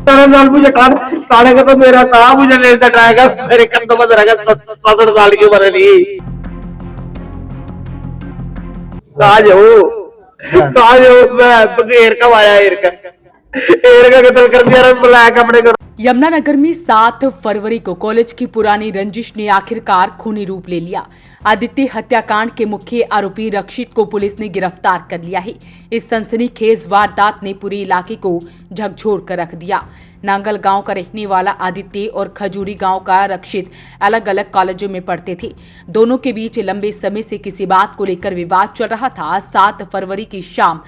तेरे नाल मुझे काट साले का तो मेरा था, मुझे ले जाएगा मेरे कंधों पर रहेगा 67 साल की उम्र थी। कहा जाऊं कहा जाऊं मैं बगैर कब आया एर का कत्ल कर दिया ब्लैक अपने को। यमुनानगर में 7 फरवरी को कॉलेज की पुरानी रंजिश ने आखिरकार खूनी रूप ले लिया। आदित्य हत्याकांड के मुख्य आरोपी रक्षित को पुलिस ने गिरफ्तार कर लिया है। इस सनसनीखेज वारदात ने पूरे इलाके को झकझोर कर रख दिया। नांगल गांव का रहने वाला आदित्य और खजूरी गांव का रक्षित अलग अलग कॉलेजों में पढ़ते थे। दोनों के बीच लंबे समय से किसी बात को लेकर विवाद चल रहा था। 7 फरवरी की शाम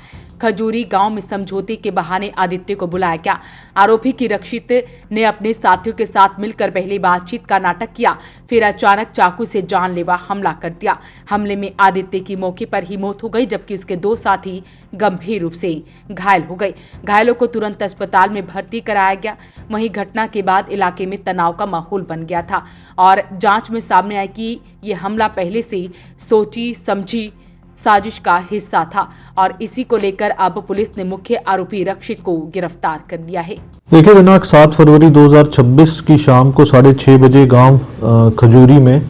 खजूरी गांव में समझौते के बहाने आदित्य को बुलाया गया। आरोपी की रक्षित ने अपने साथियों के साथ मिलकर पहले बातचीत का नाटक किया, फिर अचानक चाकू से जानलेवा हमला कर दिया। हमले में आदित्य की मौके पर ही मौत हो गई, जबकि उसके 2 साथी गंभीर रूप से घायल हो गए। घायलों को तुरंत अस्पताल में भर्ती कराया गया। वहीं घटना के बाद इलाके में तनाव का माहौल बन गया था और जांच में सामने आया कि ये हमला पहले से सोची समझी साजिश का हिस्सा था और इसी को लेकर अब पुलिस ने मुख्य आरोपी रक्षित को गिरफ्तार कर लिया है। देखिए दिनांक 7 फरवरी 2026 की शाम को 6:30 बजे गांव खजूरी में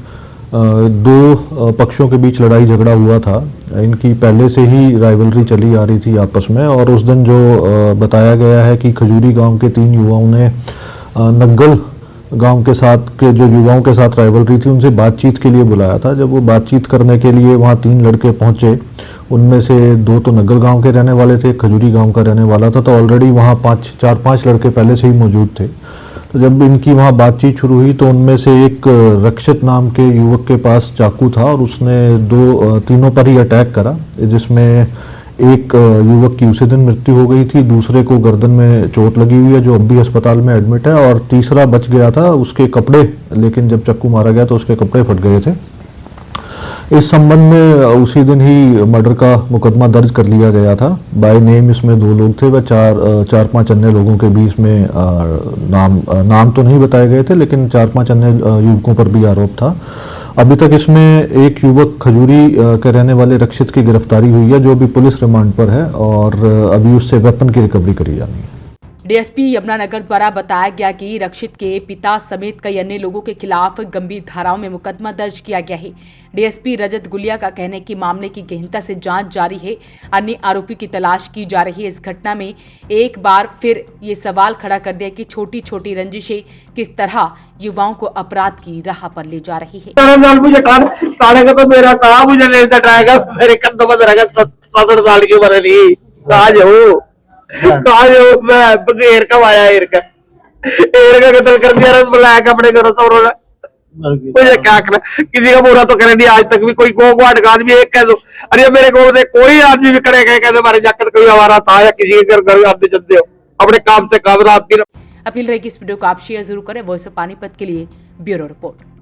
2 पक्षों के बीच लड़ाई झगड़ा हुआ था। इनकी पहले से ही राइवलरी चली आ रही थी आपस में और उस दिन जो बताया गया है कि खजूरी गांव के 3 युवाओं ने नग्गल गांव के साथ के जो युवाओं के साथ राइवलरी थी उनसे बातचीत के लिए बुलाया था। जब वो बातचीत करने के लिए वहाँ 3 लड़के पहुंचे, उनमें से 2 तो नग्गल गांव के रहने वाले थे, खजूरी गांव का रहने वाला था। तो ऑलरेडी वहाँ 4-5 लड़के पहले से ही मौजूद थे। तो जब इनकी वहाँ बातचीत शुरू हुई तो उनमें से एक रक्षित नाम के युवक के पास चाकू था और उसने तीनों पर ही अटैक करा, जिसमें एक युवक की उसी दिन मृत्यु हो गई थी, दूसरे को गर्दन में चोट लगी हुई है जो अब भी अस्पताल में एडमिट है और तीसरा बच गया था, उसके कपड़े, लेकिन जब चाकू मारा गया तो उसके कपड़े फट गए थे। इस संबंध में उसी दिन ही मर्डर का मुकदमा दर्ज कर लिया गया था। बाय नेम इसमें 2 लोग थे व 4-5 अन्य लोगों के भी इसमें नाम तो नहीं बताए गए थे, लेकिन 4-5 अन्य युवकों पर भी आरोप था। अभी तक इसमें एक युवक खजूरी के रहने वाले रक्षित की गिरफ्तारी हुई है, जो भी पुलिस रिमांड पर है और अभी उससे वेपन की रिकवरी करी जानी है। डीएसपी यमुनानगर द्वारा बताया गया कि रक्षित के पिता समेत कई अन्य लोगों के खिलाफ गंभीर धाराओं में मुकदमा दर्ज किया गया है। डीएसपी रजत गुलिया का कहना है कि मामले की गहनता से जांच जारी है, अन्य आरोपी की तलाश की जा रही है। इस घटना में एक बार फिर ये सवाल खड़ा कर दिया कि छोटी छोटी रंजिशें किस तरह युवाओं को अपराध की राह पर ले जा रही है। मुझे काट साले का तो मेरा था, मुझे ले जाएगा मेरे कंधों पर रहेगा 67 साल की उम्र थी। कहा जाऊं मैं बगैर कब आया एर का कत्ल कर दिया ब्लैक अपने घरों से। मुझे क्या करना, किसी का बुरा तो करे नहीं आज तक भी। कोई गो गाट का आदमी एक कह दो, अरे मेरे को से कोई आदमी भी खड़े कह दो हमारे जाकर कोई हमारा था या किसी के घर आते चलते हो अपने काम से काम रात दिन। अपील रहेगी इस वीडियो को आप शेयर जरूर करें। वॉइस ऑफ पानीपत के लिए ब्यूरो रिपोर्ट।